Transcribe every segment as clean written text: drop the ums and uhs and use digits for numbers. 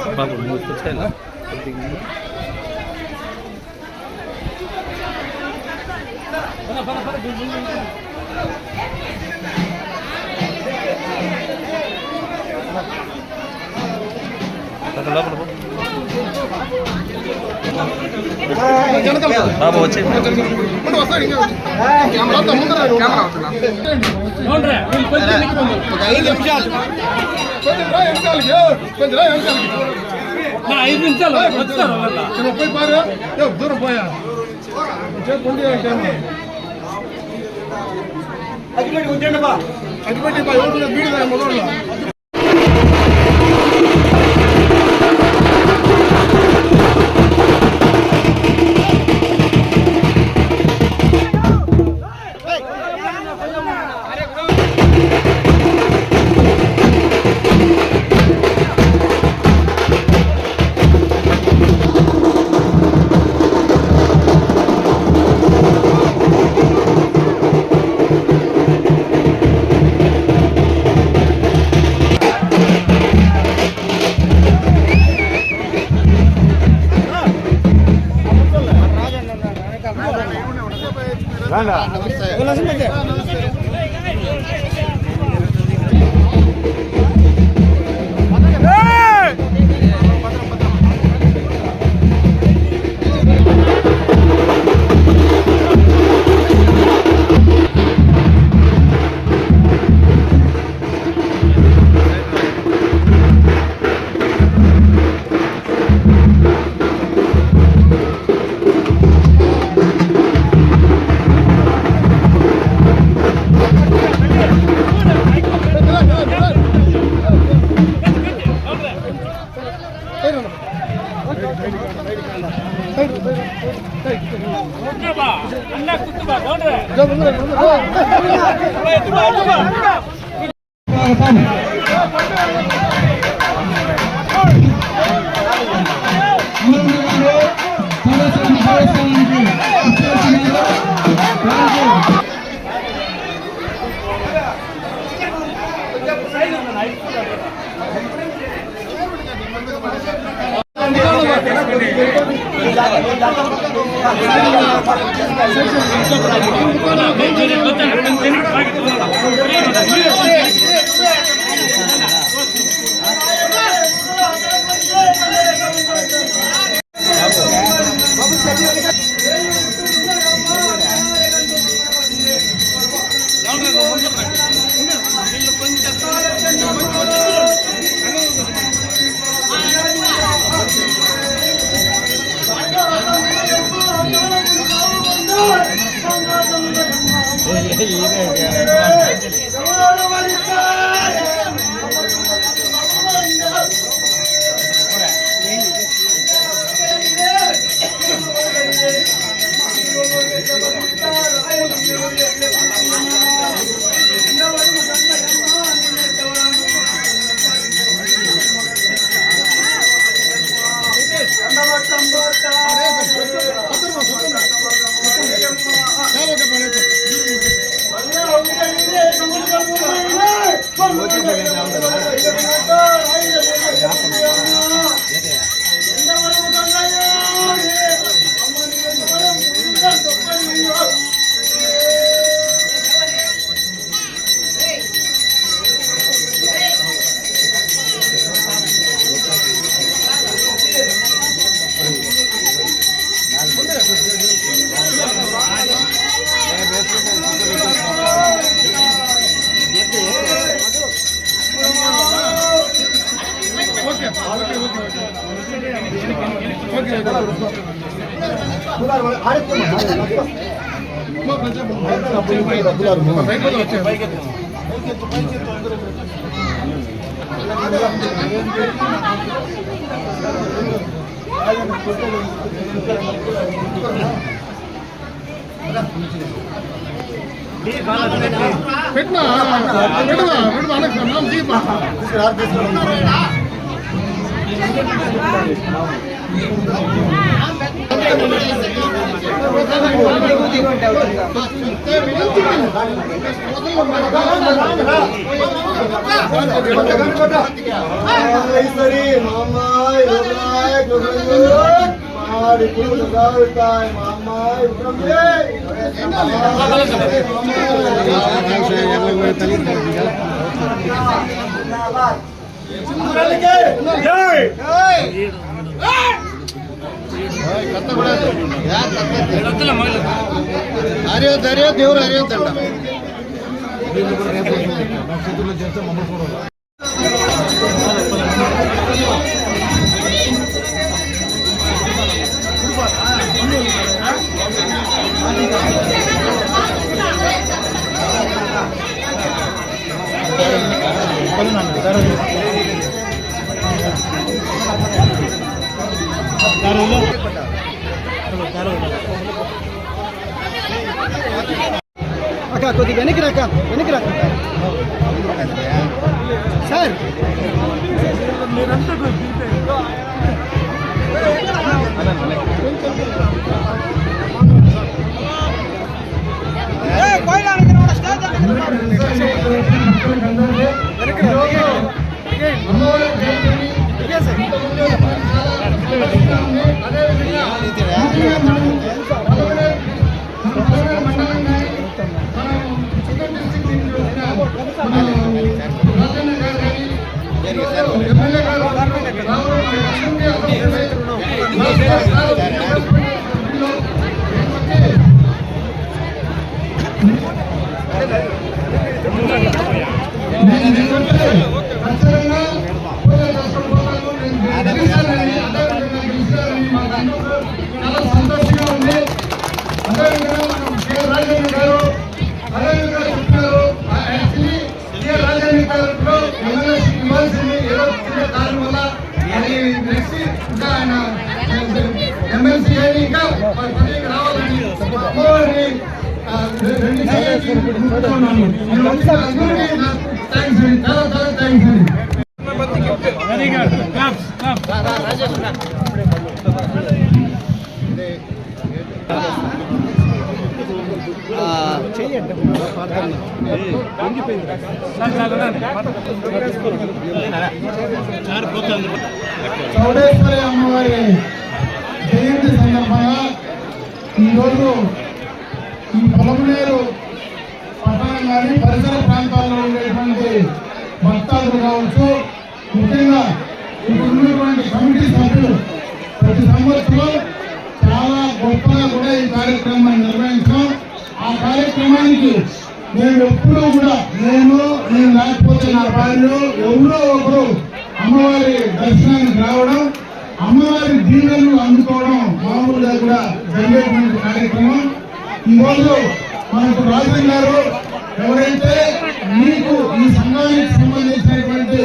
బాబు వచ్చాయినా బాబు వచ్చి ఐదు నిమిషాలు దూరం పోయా అదిపెట్టి వీడియో మొదలు పెట్టినా నాम దీప ಅರಿಯೋದು ದೇವ್ರು ಅರಿಯೋದಂಡ అక్క కొద్దిగా వెనక్కి రాక సార్ చాలా సంతోషంగా ఉంది. అదేవిధంగా మనం రాజధాని గారు అదేవిధంగా చెప్తున్నారు. రాజధాని గారు ఎమ్మెల్యేషిప్ ఇవ్వాల్సింది ఏదో చిన్న కారణం వల్ల అది నెక్స్ట్ ఇంకా ఆయన ఎమ్మెల్సీ అని ఇంకా పదవికి రావాలని అమ్మవారిని రెండు కూర్చున్నాను. థ్యాంక్స్ అండి, చాలా చాలా థ్యాంక్స్ అండి. Very good. రాజేష్ చౌడేశ్వరి అమ్మవారి జయంతి సందర్భంగా ఈరోజు ఈ పొలమనేరు పట్టణం కానీ పరిసర ప్రాంతాల్లో ఉండేటువంటి భక్తాదులు కావచ్చు, ముఖ్యంగా ఇప్పుడు ఉన్నటువంటి కమిటీ సభ్యులు ప్రతి సంవత్సరం చాలా గొప్పగా కూడా ఈ కార్యక్రమాన్ని నిర్వహించాం. ఆ కార్యక్రమానికి మేము ఎప్పుడూ కూడా నేను లేకపోతే నా భార్య ఎవరో ఒకరు అమ్మవారి దర్శనానికి రావడం, అమ్మవారి దీవెనలు అందుకోవడం మామూలుగా కూడా జరిగేటువంటి కార్యక్రమం. ఈరోజు మనకు రాజన్ గారు ఎవరైతే మీకు ఈ సంఘానికి సంబంధించినటువంటి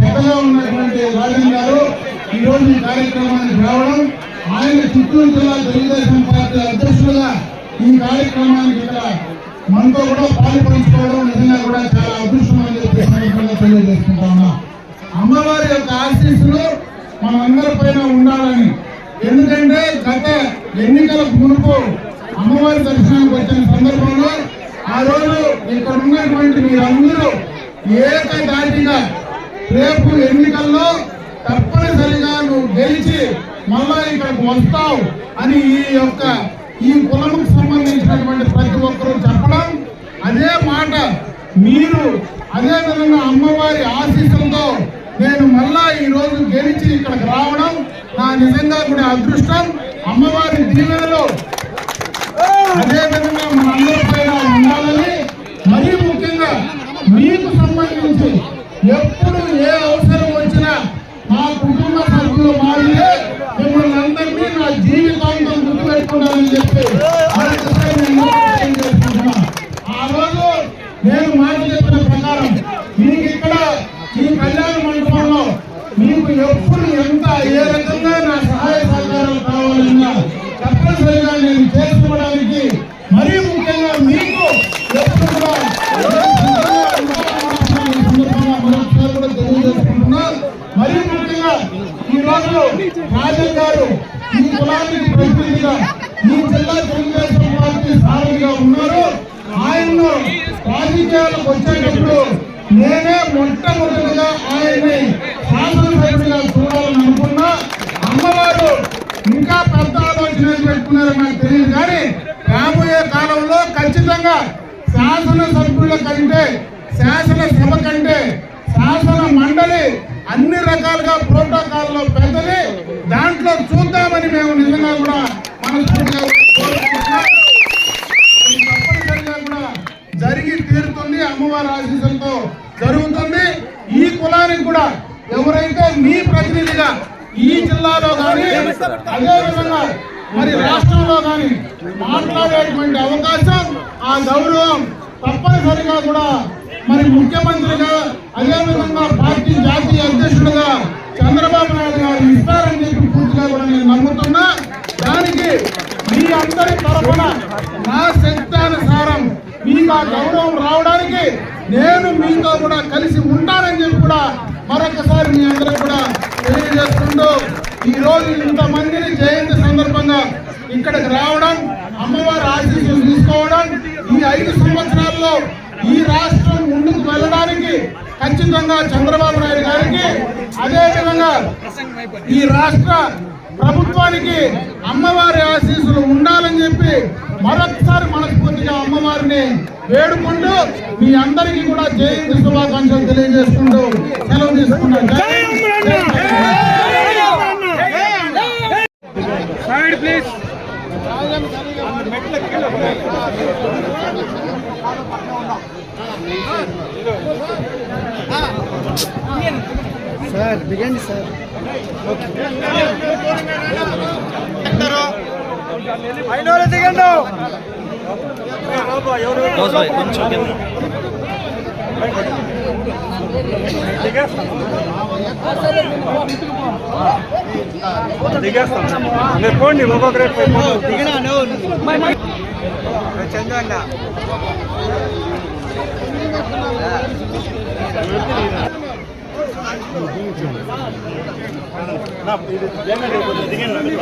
పెద్దగా ఉన్నటువంటి రాజన్ గారు ఈరోజు ఈ కార్యక్రమానికి రావడం, ఆయన చిత్తూరు జిల్లా తెలుగుదేశం పార్టీ అధ్యక్షులుగా ఈ కార్యక్రమానికి ఇక్కడ మనతో కూడా పాలు పంచుకోవడం నిజంగా కూడా చాలా అదృష్టం అని చెప్పి సందర్భంగా తెలియజేసుకుంటా ఉన్నా. అమ్మవారి యొక్క ఆశీస్సులు మన అందరి పైన ఉండాలని, ఎందుకంటే గత ఎన్నికలకు మునుపు అమ్మవారి దర్శనానికి వచ్చిన సందర్భంలో ఆ రోజు ఇక్కడ ఉన్నటువంటి మీరందరూ ఏకదాటిగా రేపు ఎన్నికల్లో తప్పనిసరిగా నువ్వు గెలిచి మళ్ళా ఇక్కడికి వస్తావు అని ఈ కులంకు సంబంధించినటువంటి ప్రతి ఒక్కరూ చెప్పడం, అదే మాట మీరు అదే విధంగా అమ్మవారి ఆశీస్సులతో నేను మళ్ళా ఈ రోజు గెలిచి ఇక్కడికి రావడం నా నిజంగా కూడా అదృష్టం. అమ్మవారి దీవెనలో అదే విధంగా మన అందరి పైన ఉండాలని, మరీ ముఖ్యంగా మీకు సంబంధించి ఎప్పుడు ఏ అవసరం వచ్చినా మా కుటుంబ సభ్యులు మారితే మిమ్మల్ని అందరినీ నా జీవితాంతం గుర్తుపెట్టుకుంటానని చెప్పి ఆ రోజు నేను మాట చెప్పిన ప్రకారం మీకు ఇక్కడ ఈ కళ్యాణ మండపంలో మీకు ఎప్పుడు ఎంత ఏ రకంగా నా సహాయ సహకారాలు కావాలన్నా తప్పనిసరిగా నేను చేసుకోవడానికి, మరీ ముఖ్యంగా మీకు ఎప్పుడు కూడా మరొకసారి కూడా తెలియజేసుకుంటున్నా. మరీ ముఖ్యంగా ఈ రోజు రాజన్ గారు కులానికి ప్రతినిధిగా ఈ జిల్లా తెలుగుదేశం పార్టీ సారథిగా ఉన్నారు. ఆయన్ను రాజకీయాలకు వచ్చేటప్పుడు నేనే మొట్టమొదటిగా ఆయన్ని శాసనసభ్యుడిగా చూడాలని అనుకున్నా. అమ్మవారు ఇంకా పెద్ద ఆలోచనలు పెట్టుకున్నారో నాకు తెలియదు, కానీ రాబోయే కాలంలో ఖచ్చితంగా శాసనసభ్యుల కంటే, శాసనసభ కంటే శాసన మండలి అన్ని రకాలుగా ప్రోటోకాల్లో పెద్దది. దాంట్లో చూద్దామని మేము నిజంగా కూడా మనస్ఫూర్తిగా కోరుకుంటున్నాం. అది తప్పనిసరిగా కూడా జరిగి తీరుతుంది, అమ్మవారి ఆశీస్సులతో జరుగుతుంది. ఈ కులానికి కూడా ఎవరైతే మీ ప్రతినిధిగా ఈ జిల్లాలో కానీ అదేవిధంగా మరి రాష్ట్రంలో కానీ మాట్లాడేటువంటి అవకాశం, ఆ గౌరవం తప్పనిసరిగా కూడా మరి ముఖ్యమంత్రిగా అదేవిధంగా పార్టీ జాతీయ అధ్యక్షుడిగా చంద్రబాబు నాయుడు గారు ఇస్తారని చెప్పి పూర్తిగా కూడా నేను నమ్ముతున్నా. దానికి మీ అందరి తరఫున నా శక్తానుసారం మీకు ఆ గౌరవం రావడానికి నేను మీతో కూడా కలిసి ఉంటానని చెప్పి కూడా మరొకసారి మీ అందరూ కూడా తెలియజేస్తుంటూ, ఈ రోజు ఇంతమందిని జయంతి సందర్భంగా ఇక్కడికి రావడం, అమ్మవారి ఆశీస్సులు తీసుకోవడం, ఈ 5 సంవత్సరాల్లో ఈ రాష్ట్రం ముందుకు వెళ్ళడానికి ఖచ్చితంగా చంద్రబాబు నాయుడు గారికి అదేవిధంగా ఈ రాష్ట్ర ప్రభుత్వానికి అమ్మవారి ఆశీస్సులు ఉండాలని చెప్పి మరొకసారి మనస్ఫూర్తిగా అమ్మవారిని వేడుకుంటూ మీ అందరికీ కూడా జయంతి శుభాకాంక్షలు తెలియజేసుకుంటూ సెలవు తీసుకున్నాను. సార్ దిగండి సార్. దిగండి దిగేస్తాం పోండి ఒక్కొక్కరే దిగినా చంద్రంగా దిగండి